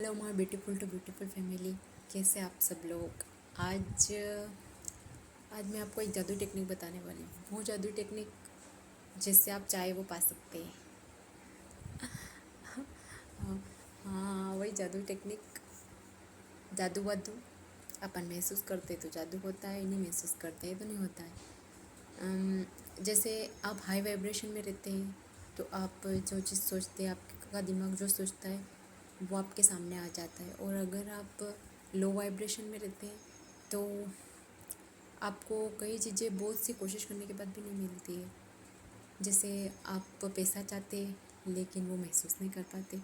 Hello my beautiful too beautiful family, कैसे आप सब लोग। आज आज मैं आपको एक जादू टेक्निक बताने वाली हूँ। वो जादू टेक्निक जिससे आप चाहे वो पा सकते हैं। हाँ, वही जादू टेक्निक। जादू वादू अपन महसूस करते तो जादू होता है, नहीं महसूस करते तो नहीं होता है। जैसे आप हाई वाइब्रेशन में रहते हैं तो आप जो चीज़ सोचते हैं, आपका दिमाग जो सोचता है वो आपके सामने आ जाता है। और अगर आप लो वाइब्रेशन में रहते हैं तो आपको कई चीज़ें बहुत सी कोशिश करने के बाद भी नहीं मिलती है। जैसे आप पैसा चाहते हैं लेकिन वो महसूस नहीं कर पाते।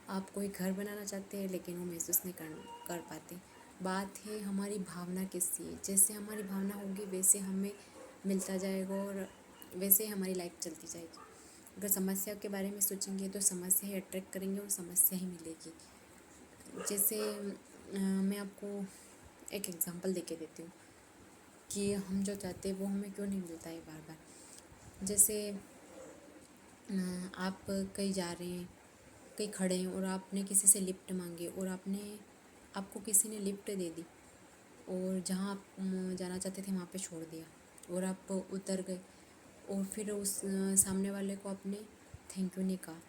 आप कोई घर बनाना चाहते हैं लेकिन वो महसूस नहीं कर पाते। बात है हमारी भावना किसकी है। जैसे हमारी भावना होगी वैसे हमें मिलता जाएगा और वैसे ही हमारी लाइफ चलती जाएगी। अगर समस्या के बारे में सोचेंगे तो समस्या ही अट्रैक्ट करेंगे और समस्या ही मिलेगी। जैसे मैं आपको एक एग्जांपल देके देती हूँ कि हम जो चाहते हैं वो हमें क्यों नहीं मिलता है बार बार। जैसे आप कहीं जा रहे हैं, कहीं खड़े हैं और आपने किसी से लिफ्ट मांगी और आपको किसी ने लिफ्ट दे दी और जहाँ आप जाना चाहते थे वहाँ पे छोड़ दिया और आप उतर गए और फिर उस सामने वाले को आपने थैंक यू नहीं कहा,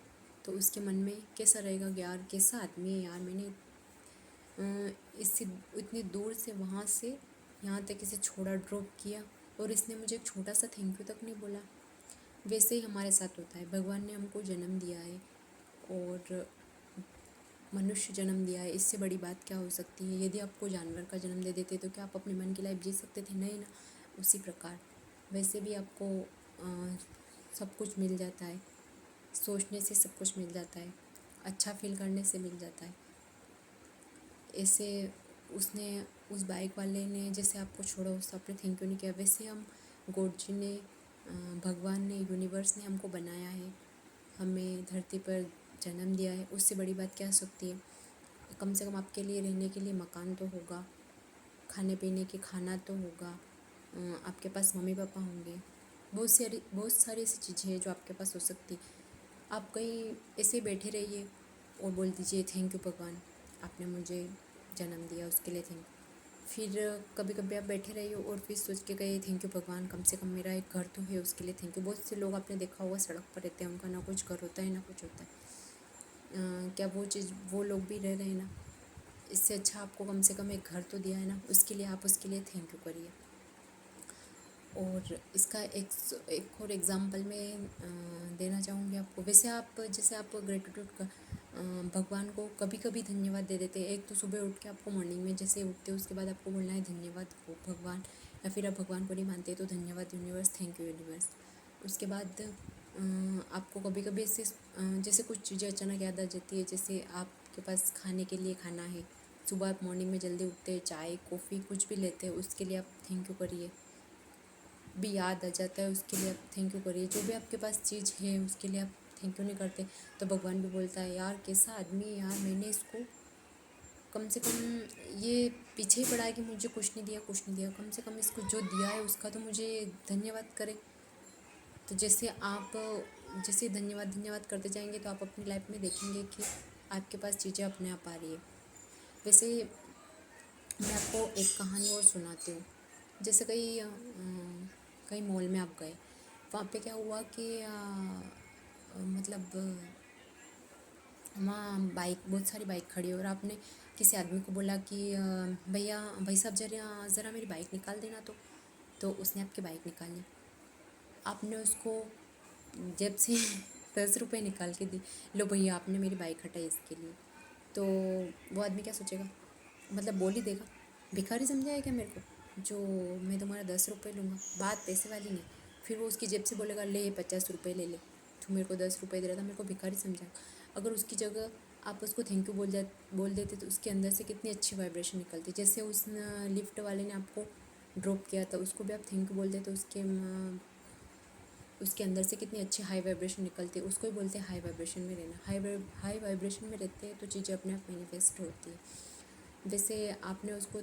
तो उसके मन में कैसा रहेगा कि यार कैसा आदमी है यार, मैंने इससे इतनी दूर से वहाँ से यहाँ तक इसे छोड़ा, ड्रॉप किया और इसने मुझे एक छोटा सा थैंक यू तक नहीं बोला। वैसे ही हमारे साथ होता है। भगवान ने हमको जन्म दिया है और मनुष्य जन्म दिया है, इससे बड़ी बात क्या हो सकती है। यदि आपको जानवर का जन्म दे देते तो क्या आप अपनी मन की लाइफ जी सकते थे? नहीं ना। उसी प्रकार वैसे भी आपको सब कुछ मिल जाता है। सोचने से सब कुछ मिल जाता है, अच्छा फील करने से मिल जाता है। ऐसे उसने उस बाइक वाले ने जैसे आपको छोड़ा, उससे आपने थैंक यू नहीं किया। वैसे हम गॉड जी ने, भगवान ने, यूनिवर्स ने हमको बनाया है, हमें धरती पर जन्म दिया है। उससे बड़ी बात क्या हो सकती है। कम से कम आपके लिए रहने के लिए मकान तो होगा, खाने पीने के खाना तो होगा, आपके पास मम्मी पापा होंगे, बहुत सारी ऐसी चीज़ें हैं जो आपके पास हो सकती। आप कहीं ऐसे बैठे रहिए और बोल दीजिए थैंक यू भगवान, आपने मुझे जन्म दिया उसके लिए थैंक। फिर कभी कभी आप बैठे रहिए और फिर सोच के गए थैंक यू भगवान, कम से कम मेरा एक घर तो है उसके लिए थैंक यू। बहुत से लोग आपने देखा होगा सड़क पर रहते हैं, उनका ना कुछ घर होता है ना कुछ होता है। क्या वो लोग भी रह रहे हैं ना। इससे अच्छा आपको कम से कम एक घर तो दिया है ना, उसके लिए आप उसके लिए थैंक यू करिए। और इसका एक और एग्ज़ाम्पल मैं देना चाहूँगी आपको। वैसे आप जैसे आप ग्रेटिट्यूड का भगवान को कभी कभी धन्यवाद दे देते हैं। एक तो सुबह उठ के आपको मॉर्निंग में जैसे उठते हो उसके बाद आपको बोलना है धन्यवाद हो भगवान, या फिर आप भगवान को नहीं मानते तो धन्यवाद यूनिवर्स, थैंक यू यूनिवर्स। उसके बाद आपको कभी कभी ऐसे जैसे कुछ चीज़ें अचानक याद आ जाती है। जैसे आपके पास खाने के लिए खाना है, सुबह आप मॉर्निंग में जल्दी उठते हैं, चाय कॉफ़ी कुछ भी लेते हैं, उसके लिए आप थैंक यू करिए। भी याद आ जाता है उसके लिए आप थैंक यू करिए। जो भी आपके पास चीज़ है उसके लिए आप थैंक यू नहीं करते तो भगवान भी बोलता है यार कैसा आदमी है यार, मैंने इसको कम से कम ये पीछे ही पड़ा है कि मुझे कुछ नहीं दिया कुछ नहीं दिया, कम से कम इसको जो दिया है उसका तो मुझे धन्यवाद करे। तो जैसे धन्यवाद धन्यवाद करते जाएंगे तो आप अपनी लाइफ में देखेंगे कि आपके पास चीज़ें अपने आप आ रही है। वैसे मैं आपको एक कहानी और सुनाती हूँ। जैसे कहीं मॉल में आप गए, वहाँ पे क्या हुआ कि मतलब वहाँ बहुत सारी बाइक खड़ी है और आपने किसी आदमी को बोला कि भैया भाई साहब ज़रा मेरी बाइक निकाल देना। तो उसने आपकी बाइक निकाली। आपने उसको जेब से 10 रुपये निकाल के दी, लो भैया आपने मेरी बाइक हटाई इसके लिए। तो वो आदमी क्या सोचेगा, मतलब बोल ही देगा, भिखारी समझाया क्या मेरे को जो मैं तुम्हारा 10 रुपये लूँगा। बात पैसे वाली नहीं। फिर वो उसकी जेब से बोलेगा ले 50 रुपये ले ले, तू मेरे को 10 रुपये दे रहा था, मेरे को भिखारी समझा। अगर उसकी जगह आप उसको थैंक यू बोल देते तो उसके अंदर से कितनी अच्छी वाइब्रेशन निकलती। जैसे उस लिफ्ट वाले ने आपको ड्रॉप किया था, उसको भी आप थैंक यू बोल देते उसके अंदर से कितनी अच्छी हाई वाइब्रेशन निकलती है। उसको ही बोलते हैं हाई वाइब्रेशन में रहना। हाई वाइब्रेशन में रहते हैं तो चीज़ें अपने आप मैनिफेस्ट होती है। जैसे आपने उसको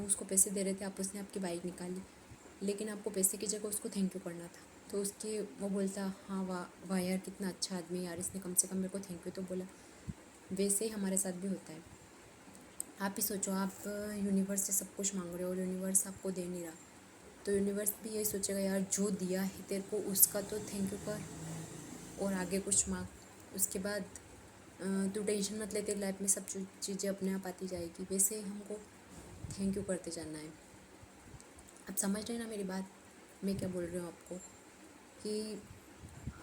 उसको पैसे दे रहे थे आप, उसने आपकी बाइक निकाली लेकिन आपको पैसे की जगह उसको थैंक यू करना था। तो वो बोलता हाँ वाह वाह यार कितना अच्छा आदमी यार, इसने कम से कम मेरे को थैंक यू तो बोला। वैसे ही हमारे साथ भी होता है। आप ही सोचो, आप यूनिवर्स से सब कुछ मांग रहे हो और यूनिवर्स आपको दे नहीं रहा, तो यूनिवर्स भी यही सोचेगा, यार जो दिया है तेरे को उसका तो थैंक यू कर और आगे कुछ मांग। उसके बाद तू टेंशन मत ले, तेरी लाइफ में सब चीज़ें अपने आप आती जाएगी। वैसे ही हमको थैंक यू करते जाना है। आप समझ रहे हैं ना मेरी बात, मैं क्या बोल रही हूँ आपको, कि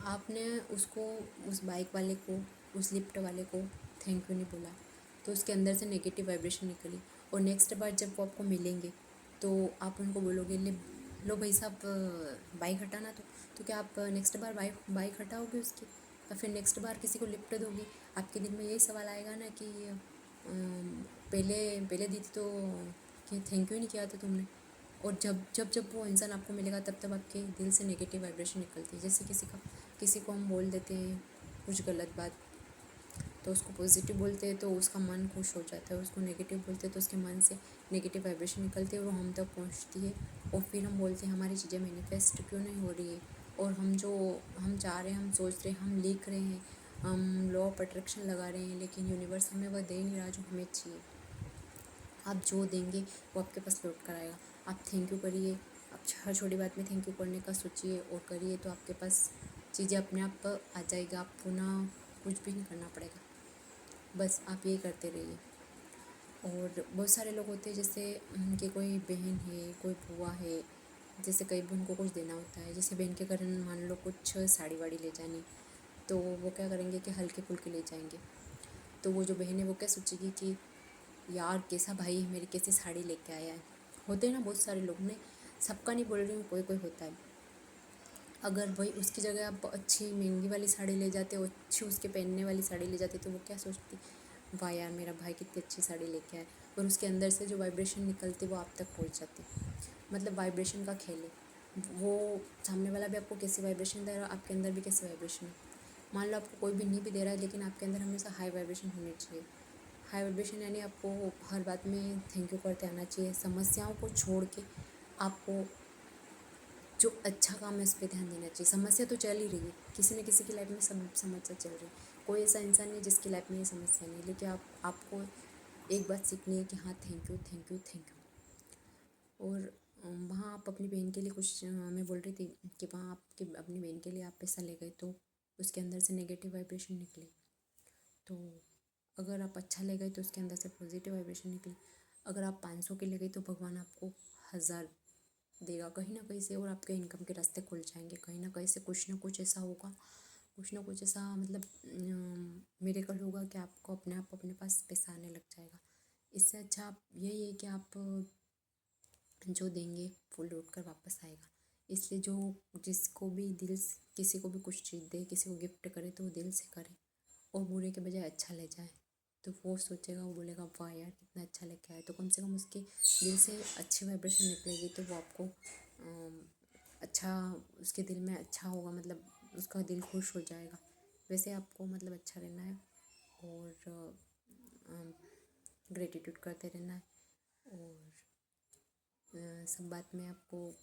आपने उसको, उस बाइक वाले को, उस लिफ्ट वाले को थैंक यू नहीं बोला, तो उसके अंदर से नेगेटिव वाइब्रेशन निकली। और नेक्स्ट बार जब वो आपको मिलेंगे तो आप उनको बोलोगे, ले लो भाई साहब बाइक हटाना, तो क्या आप नेक्स्ट बार बाइक हटाओगे उसकी, या फिर नेक्स्ट बार किसी को लिफ्ट दोगे? आपके दिल में यही सवाल आएगा ना कि पहले पहले दी थी तो कि थैंक यू नहीं किया था तुमने। और जब जब जब वो इंसान आपको मिलेगा तब तब आपके दिल से नेगेटिव वाइब्रेशन निकलती है। जैसे किसी को हम बोल देते हैं कुछ गलत बात, तो उसको पॉजिटिव बोलते हैं तो उसका मन खुश हो जाता है, उसको नेगेटिव बोलते हैं तो उसके मन से नेगेटिव वाइब्रेशन निकलती है और हम तक पहुंचती है। और फिर हम बोलते हैं हमारी चीज़ें मैनिफेस्ट क्यों नहीं हो रही है, और हम चाह रहे हैं, हम सोच रहे हैं, हम लिख रहे हैं, हम लॉ ऑफ अट्रैक्शन लगा रहे हैं, लेकिन यूनिवर्स हमें वह दे नहीं रहा जो हमें चाहिए। आप जो देंगे वो आपके पास लौट कर आएगा। आप थैंक यू करिए, आप हर छोटी बात में थैंक यू करने का सोचिए और करिए, तो आपके पास चीज़ें अपने आप आ जाएगा। आपको ना कुछ भी नहीं करना पड़ेगा, बस आप ये करते रहिए। और बहुत सारे लोग होते हैं, जैसे उनकी कोई बहन है, कोई बुआ है, जैसे कहीं भी उनको कुछ देना होता है, जैसे बहन के घर मान लो कुछ साड़ी वाड़ी ले जानी, तो वो क्या करेंगे कि हल्के फुल्के ले जाएंगे। तो वो जो बहन है वो क्या सोचेगी कि यार कैसा भाई है, मेरी कैसी साड़ी लेके आया है। होते हैं ना बहुत सारे लोग, ने सबका नहीं बोल रही हूँ, कोई कोई होता है। अगर वही उसकी जगह आप अच्छी महंगी वाली साड़ी ले जाते हो, अच्छी उसके पहनने वाली साड़ी ले जाते, तो वो क्या सोचती, वाह यार मेरा भाई कितनी अच्छी साड़ी लेके आए। और उसके अंदर से जो वाइब्रेशन निकलती वो आप तक पहुंच जाती। मतलब वाइब्रेशन का खेल है वो। सामने वाला भी आपको कैसी वाइब्रेशन दे रहा है, आपके अंदर भी कैसी वाइब्रेशन है। मान लो आपको कोई भी नहीं भी दे रहा है, लेकिन आपके अंदर हमेशा हाई वाइब्रेशन होनी चाहिए। हाई वाइब्रेशन यानी आपको हर बात में थैंक यू करते आना चाहिए। समस्याओं को छोड़ के आपको जो अच्छा काम है उस पर ध्यान देना चाहिए। समस्या तो चल ही रही है, किसी न किसी की लाइफ में सब समस्या चल रही है। कोई ऐसा इंसान नहीं जिसकी लाइफ में ये समस्या नहीं, लेकिन आपको एक बात सीखनी है कि हाँ thank you thank you thank you. और वहाँ आप अपनी बहन के लिए कुछ, मैं बोल रही थी कि वहाँ आपकी अपनी बहन के लिए आप पैसा ले गए तो उसके अंदर से नेगेटिव वाइब्रेशन निकले। तो अगर आप अच्छा ले गए तो उसके अंदर से पॉजिटिव वाइब्रेशन निकले। अगर आप 500 के ले गए तो भगवान आपको 1000 देगा कहीं ना कहीं से, और आपके इनकम के रास्ते खुल जाएंगे। कहीं ना कहीं से कुछ ना कुछ ऐसा होगा, कुछ ना कुछ ऐसा मतलब मिरेकल होगा कि आपको अपने आप अपने पास पैसा आने लग जाएगा। इससे अच्छा आप यही है कि आप जो देंगे वो लौट कर वापस आएगा। इसलिए जो जिसको भी दिल से किसी को भी कुछ चीज़ दे, किसी को गिफ्ट करे, तो वो दिल से करे और बुरे के बजाय अच्छा ले जाए। तो वो सोचेगा, वो बोलेगा वाह यार कितना अच्छा लेके आया, तो कम से कम उसके दिल से अच्छी वाइब्रेशन निकलेगी, तो वो आपको अच्छा, उसके दिल में अच्छा होगा, मतलब उसका दिल खुश हो जाएगा। वैसे आपको मतलब अच्छा रहना है और ग्रेटिट्यूड करते रहना है। और सब बात में आपको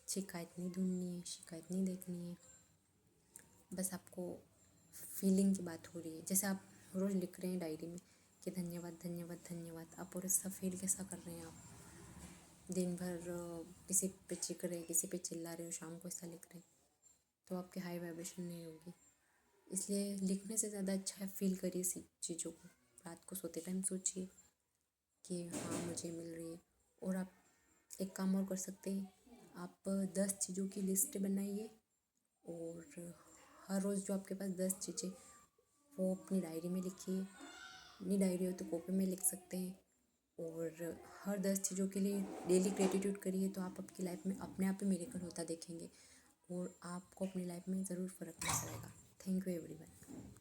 शिकायत नहीं ढूंढनी है, शिकायत नहीं देखनी है। बस आपको फीलिंग की बात हो रही है, जैसे आप रोज़ लिख रहे हैं डायरी में कि धन्यवाद धन्यवाद धन्यवाद, आप और ऐसा फील कैसा कर रहे हैं। आप दिन भर किसी पे चिक रहे, किसी पे चिल्ला रहे हो, शाम को ऐसा लिख रहे हैं, तो आपकी हाई वाइब्रेशन नहीं होगी। इसलिए लिखने से ज़्यादा अच्छा है फील करिए इसी चीज़ों को। रात को सोते टाइम सोचिए कि हाँ मुझे मिल रही है। और आप एक काम और कर सकते हैं, आप 10 चीज़ों की लिस्ट बनाइए और हर रोज़ जो आपके पास 10 चीज़ें वो अपनी डायरी में लिखिए। नहीं डायरी हो तो कॉपी में लिख सकते हैं। और हर 10 चीज़ों के लिए डेली ग्रेटिट्यूड करिए, तो आप आपकी लाइफ में अपने आप ही मिरेकल होता देखेंगे और आपको अपनी लाइफ में ज़रूर फ़र्क नजर आएगा। Thank you everyone.